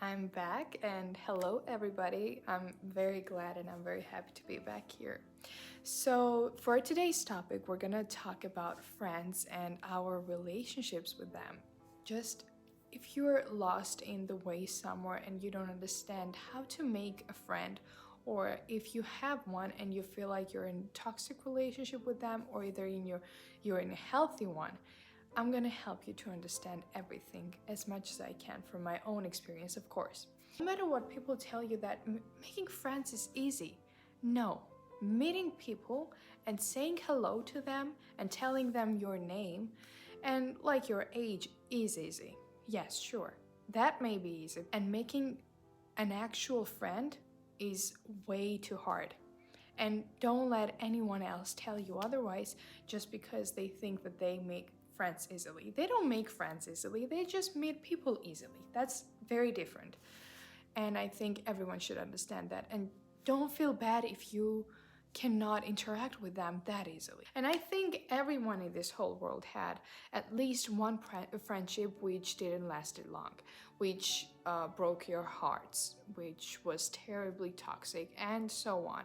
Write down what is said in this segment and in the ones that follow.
I'm back and hello everybody. I'm very glad and I'm very happy to be back here. So, for today's topic, we're gonna talk about friends and our relationships with them. Just if you're lost in the way somewhere and you don't understand how to make a friend, or if you have one and you feel like you're in a toxic relationship with them, or either you're in a healthy one, I'm gonna help you to understand everything as much as I can from my own experience, of course. No matter what people tell you that making friends is easy, no. Meeting people and saying hello to them and telling them your name and like your age is easy. Yes, sure, that may be easy. And making an actual friend is way too hard. And don't let anyone else tell you otherwise just because they think that they make friends easily. They don't make friends easily, they just meet people easily. That's very different. And I think everyone should understand that. And don't feel bad if you cannot interact with them that easily. And I think everyone in this whole world had at least one friendship which didn't last long, which broke your hearts, which was terribly toxic, and so on.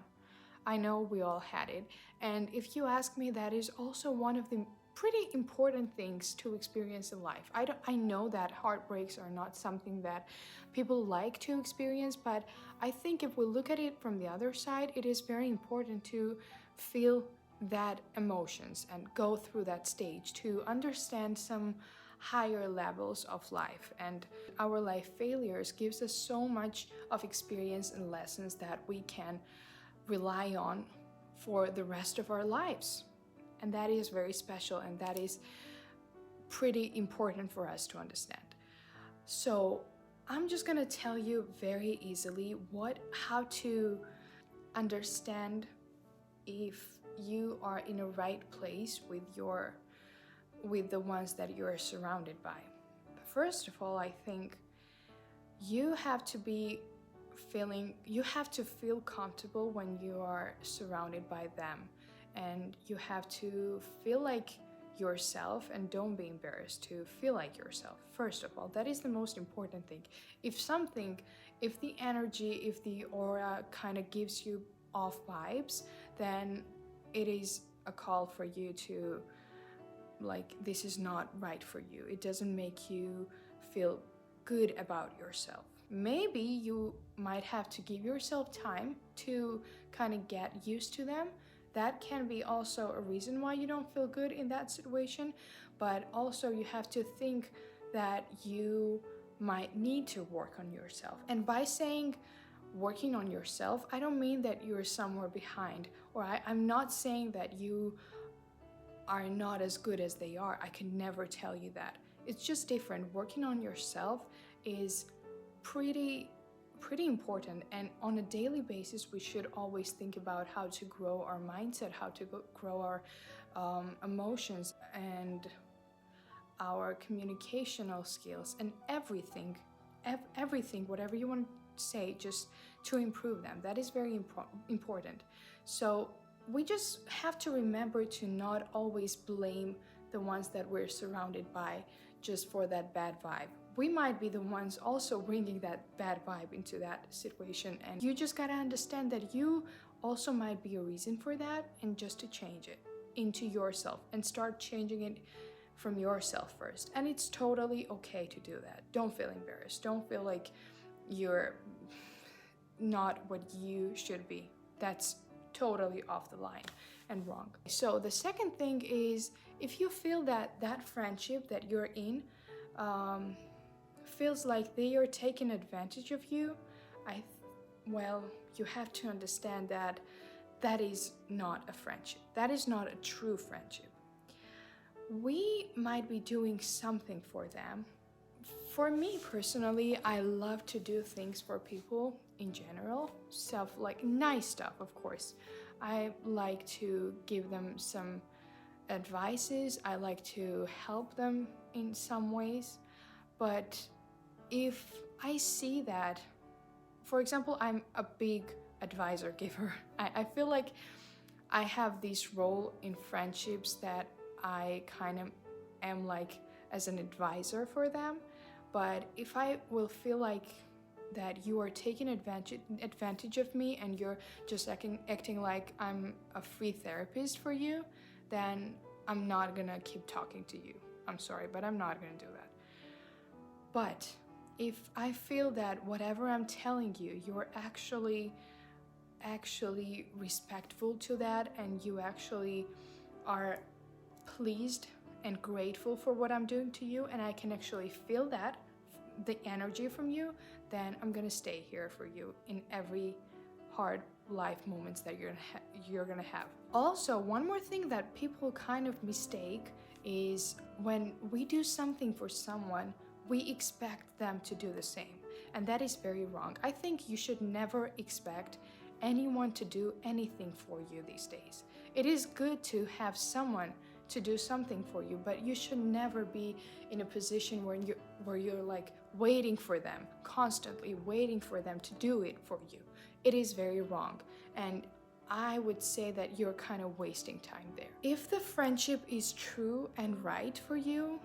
I know we all had it. And if you ask me, that is also one of the pretty important things to experience in life. I know that heartbreaks are not something that people like to experience, but I think if we look at it from the other side, it is very important to feel that emotions and go through that stage to understand some higher levels of life. And our life failures gives us so much of experience and lessons that we can rely on for the rest of our lives. And that is very special and that is pretty important for us to understand. So, I'm just going to tell you very easily how to understand if you are in a right place with the ones that you are surrounded by. First of all, I think you have to feel comfortable when you are surrounded by them, and you have to feel like yourself and don't be embarrassed to feel like yourself. First of all, that is the most important thing. If the energy, if the aura kind of gives you off vibes, then it is a call for you to, like, this is not right for you. It doesn't make you feel good about yourself. Maybe you might have to give yourself time to kind of get used to them. That can be also a reason why you don't feel good in that situation, but also you have to think that you might need to work on yourself. And by saying working on yourself, I don't mean that you're somewhere behind, or I'm not saying that you are not as good as they are. I can never tell you that. It's just different. Working on yourself is pretty important, and on a daily basis we should always think about how to grow our mindset, how to grow our emotions and our communicational skills and everything, whatever you want to say, just to improve them. That is very important. So we just have to remember to not always blame the ones that we're surrounded by just for that bad vibe. We might be the ones also bringing that bad vibe into that situation, and you just gotta understand that you also might be a reason for that, and just to change it into yourself and start changing it from yourself first. And it's totally okay to do that. Don't feel embarrassed. Don't feel like you're not what you should be. That's totally off the line and wrong. So the second thing is, if you feel that that friendship that you're in feels like they are taking advantage of you, well, you have to understand that that is not a friendship. That is not a true friendship. We might be doing something for them. For me personally, I love to do things for people in general, like nice stuff, of course. I like to give them some advices, I like to help them in some ways. But if I see that, for example, I'm a big advisor giver, I feel like I have this role in friendships that I kind of am like as an advisor for them. But if I will feel like that you are taking advantage of me and you're just acting like I'm a free therapist for you, then I'm not gonna keep talking to you. I'm sorry, but I'm not gonna do that. But if I feel that whatever I'm telling you, you're actually respectful to that, and you actually are pleased and grateful for what I'm doing to you, and I can actually feel that, the energy from you, then I'm gonna stay here for you in every hard life moments that you're gonna have. Also, one more thing that people kind of mistake is when we do something for someone, we expect them to do the same, and that is very wrong. I think you should never expect anyone to do anything for you these days. It is good to have someone to do something for you, but you should never be in a position where you're like waiting for them, constantly waiting for them to do it for you. It is very wrong, and I would say that you're kind of wasting time there. If the friendship is true and right for you,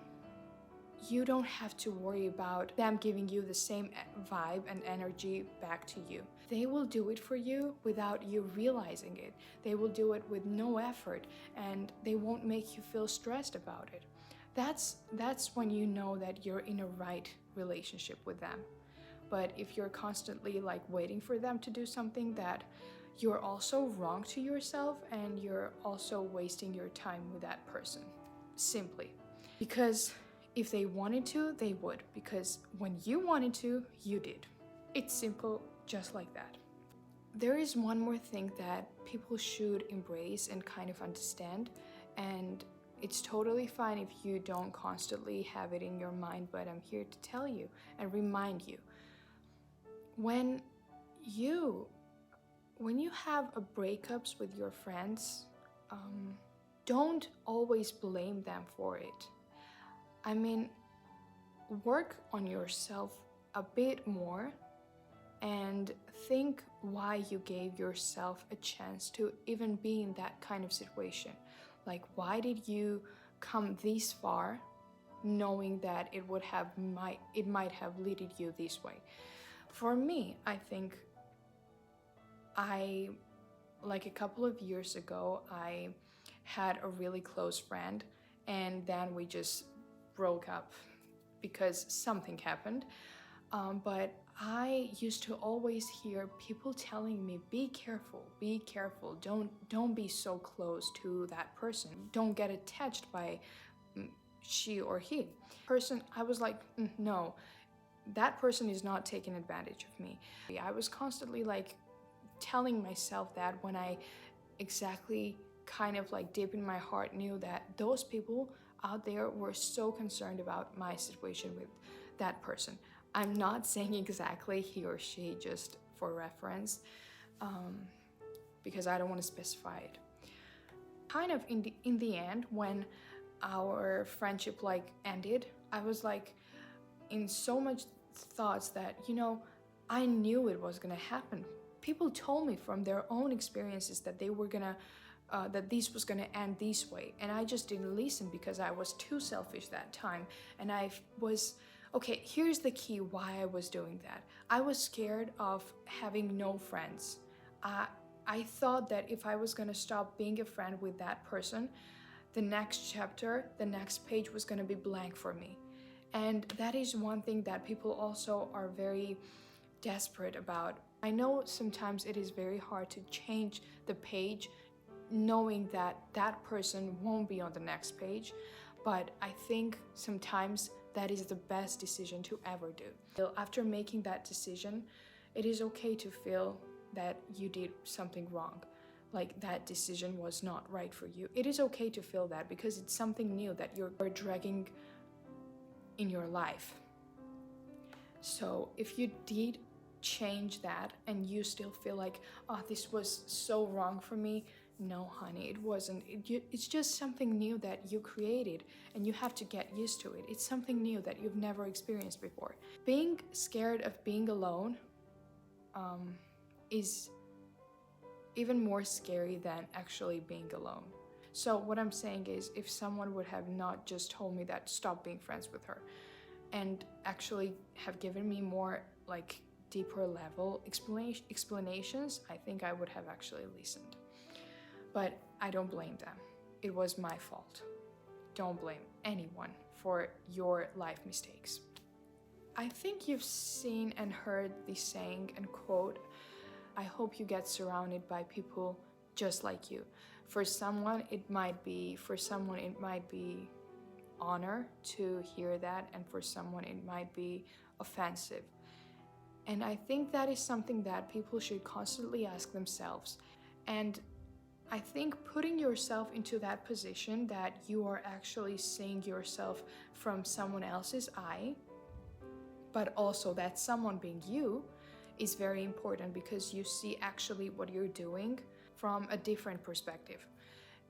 you don't have to worry about them giving you the same vibe and energy back to you. They will do it for you without you realizing it. They will do it with no effort, and they won't make you feel stressed about it. That's when you know that you're in a right relationship with them. But if you're constantly like waiting for them to do something, that you're also wrong to yourself, and you're also wasting your time with that person. Simply. Because if they wanted to, they would. Because when you wanted to, you did. It's simple, just like that. There is one more thing that people should embrace and kind of understand, and it's totally fine if you don't constantly have it in your mind, but I'm here to tell you and remind you. When you have a breakups with your friends, don't always blame them for it. I mean, work on yourself a bit more and think why you gave yourself a chance to even be in that kind of situation. Like, why did you come this far knowing that it might have led you this way? For me, I think like a couple of years ago, I had a really close friend, and then we just broke up because something happened. But I used to always hear people telling me, be careful, don't be so close to that person, don't get attached by she or he. I was like, no, that person is not taking advantage of me. I was constantly like telling myself that, when I exactly kind of like deep in my heart knew that those people out there were so concerned about my situation with that person. I'm not saying exactly he or she, just for reference, because I don't want to specify it. Kind of in the end, when our friendship like ended, I was like in so much thoughts that, I knew it was gonna happen. People told me from their own experiences that that this was gonna end this way, and I just didn't listen because I was too selfish that time. And okay, here's the key why I was doing that. I was scared of having no friends. I thought that if I was gonna stop being a friend with that person, the next chapter, the next page was gonna be blank for me. And that is one thing that people also are very desperate about. I know sometimes it is very hard to change the page knowing that that person won't be on the next page, but I think sometimes that is the best decision to ever do. After making that decision, it is okay to feel that you did something wrong, like that decision was not right for you. It is okay to feel that, because it's something new that you're dragging in your life. So if you did change that and you still feel like, oh, this was so wrong for me, no honey, it wasn't. It's just something new that you created, and you have to get used to it. It's something new that you've never experienced before. Being scared of being alone is even more scary than actually being alone. So what I'm saying is, if someone would have not just told me that stop being friends with her, and actually have given me more like deeper level explanations, I think I would have actually listened. But I don't blame them. It was my fault. Don't blame anyone for your life mistakes. I think you've seen and heard the saying and quote, I hope you get surrounded by people just like you. For someone it might be honor to hear that, and for someone it might be offensive. And I think that is something that people should constantly ask themselves. And I think putting yourself into that position that you are actually seeing yourself from someone else's eye, but also that someone being you, is very important, because you see actually what you're doing from a different perspective.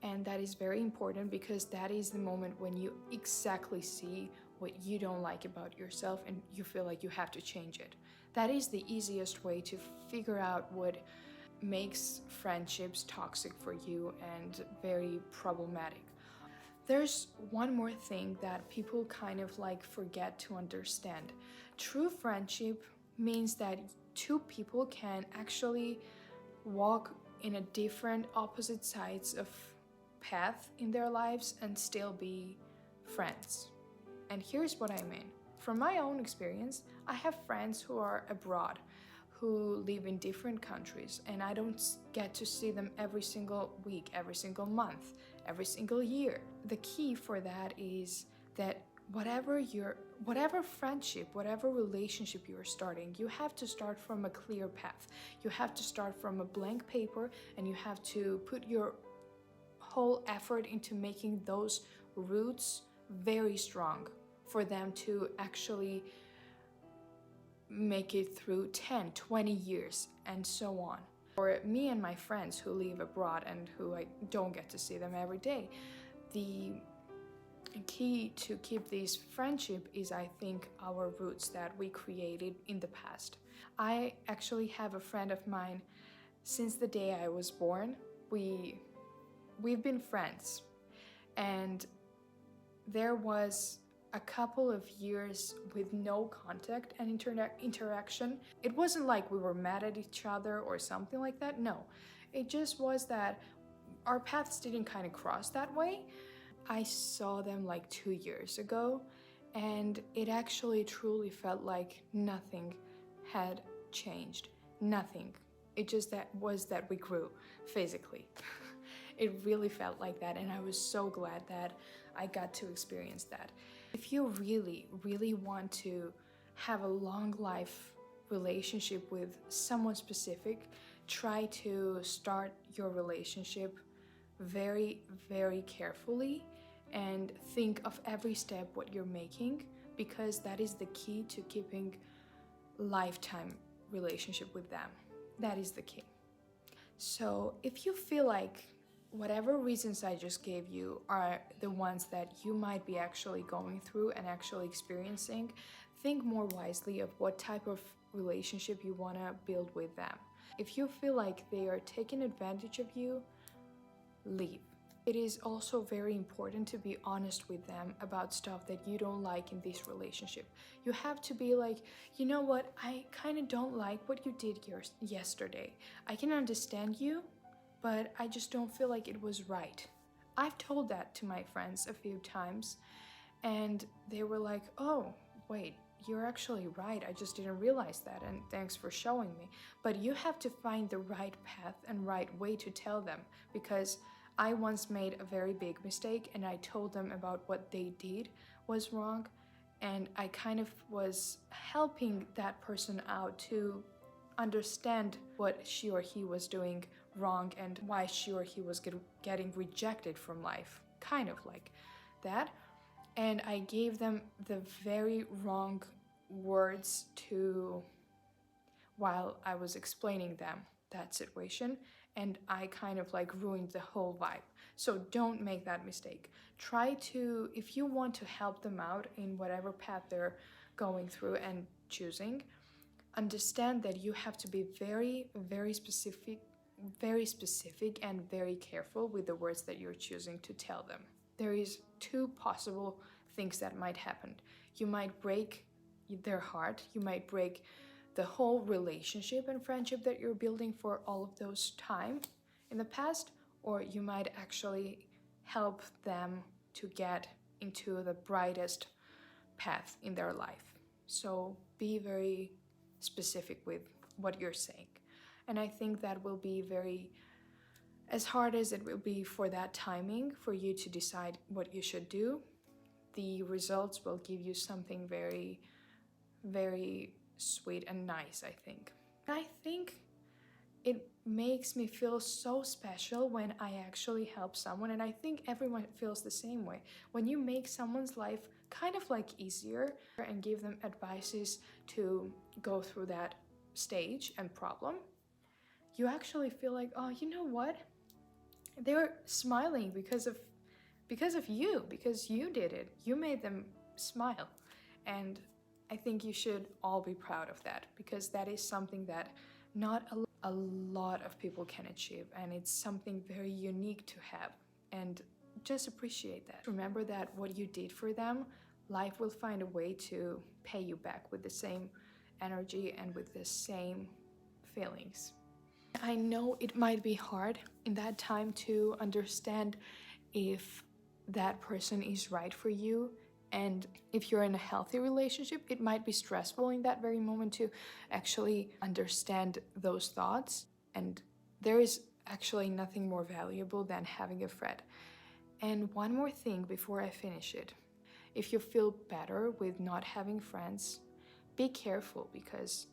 And that is very important, because that is the moment when you exactly see what you don't like about yourself and you feel like you have to change it. That is the easiest way to figure out what makes friendships toxic for you and very problematic. There's one more thing that people kind of like forget to understand. True friendship means that two people can actually walk in a different opposite sides of path in their lives and still be friends. And here's what I mean. From my own experience, I have friends who are abroad, who live in different countries, and I don't get to see them every single week, every single month, every single year. The key for that is that whatever friendship, whatever relationship you're starting, you have to start from a clear path. You have to start from a blank paper, and you have to put your whole effort into making those roots very strong for them to actually make it through 10, 20 years and so on. For me and my friends who live abroad and who I don't get to see them every day, the key to keep this friendship is, I think, our roots that we created in the past. I actually have a friend of mine since the day I was born. We've been friends, and there was a couple of years with no contact and interaction. It wasn't like we were mad at each other or something like that. No, it just was that our paths didn't kind of cross that way. I saw them like 2 years ago, and it actually truly felt like nothing had changed. Nothing. It just that we grew physically. It really felt like that, and I was so glad that I got to experience that. If you really, really want to have a long life relationship with someone specific, try to start your relationship very, very carefully and think of every step what you're making, because that is the key to keeping lifetime relationship with them. That is the key. So if you feel like whatever reasons I just gave you are the ones that you might be actually going through and actually experiencing, think more wisely of what type of relationship you want to build with them. If you feel like they are taking advantage of you, leave. It is also very important to be honest with them about stuff that you don't like in this relationship. You have to be like, you know what, I kind of don't like what you did yesterday. I can understand you, but I just don't feel like it was right. I've told that to my friends a few times, and they were like, oh, wait, you're actually right. I just didn't realize that, and thanks for showing me. But you have to find the right path and right way to tell them, because I once made a very big mistake and I told them about what they did was wrong, and I kind of was helping that person out to understand what she or he was doing wrong and why she or he was getting rejected from life, kind of like that. And I gave them the very wrong words to while I was explaining them that situation, and I kind of like ruined the whole vibe. So don't make that mistake. Try to, if you want to help them out in whatever path they're going through and choosing, understand that you have to be very, very specific and very careful with the words that you're choosing to tell them. There is two possible things that might happen. You might break their heart, you might break the whole relationship and friendship that you're building for all of those time in the past, or you might actually help them to get into the brightest path in their life. So be very specific with what you're saying. And I think that will be very, as hard as it will be for that timing for you to decide what you should do, the results will give you something very, very sweet and nice, I think. I think it makes me feel so special when I actually help someone, and I think everyone feels the same way. When you make someone's life kind of like easier and give them advices to go through that stage and problem, you actually feel like, oh, you know what? They're smiling because of you, because you did it. You made them smile. And I think you should all be proud of that, because that is something that not a lot of people can achieve, and it's something very unique to have. And just appreciate that. Remember that what you did for them, life will find a way to pay you back with the same energy and with the same feelings. I know it might be hard in that time to understand if that person is right for you, and if you're in a healthy relationship, it might be stressful in that very moment to actually understand those thoughts. And there is actually nothing more valuable than having a friend. And one more thing before I finish it. If you feel better with not having friends, be careful, because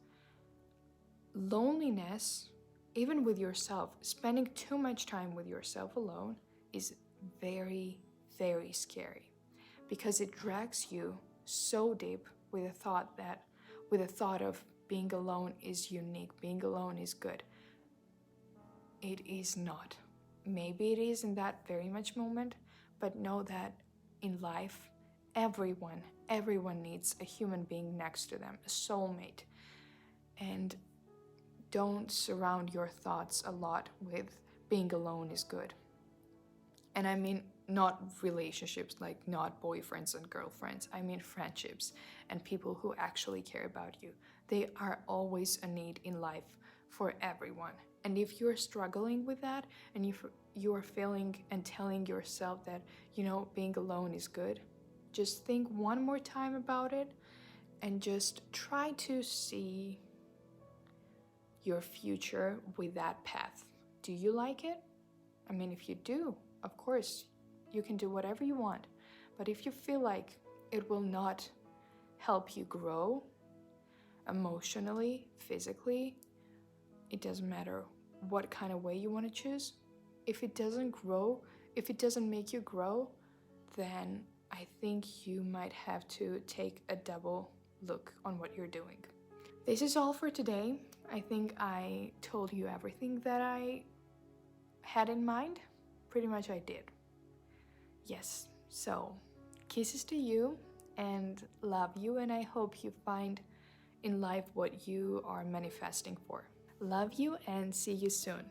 loneliness, even with yourself, spending too much time with yourself alone is very, very scary, because it drags you so deep with the thought of being alone is unique, being alone is good. It is not. Maybe it is in that very much moment, but know that in life, everyone needs a human being next to them, a soulmate. And don't surround your thoughts a lot with being alone is good. And I mean not relationships, like not boyfriends and girlfriends. I mean friendships and people who actually care about you. They are always a need in life for everyone. And if you're struggling with that, and if you're feeling and telling yourself that, being alone is good, just think one more time about it and just try to see your future with that path. Do you like it? I mean, if you do, of course, you can do whatever you want. But if you feel like it will not help you grow emotionally, physically, it doesn't matter what kind of way you want to choose. If it doesn't make you grow, then I think you might have to take a double look on what you're doing. This is all for today. I think I told you everything that I had in mind. Pretty much I did. Yes, so kisses to you and love you, and I hope you find in life what you are manifesting for. Love you and see you soon.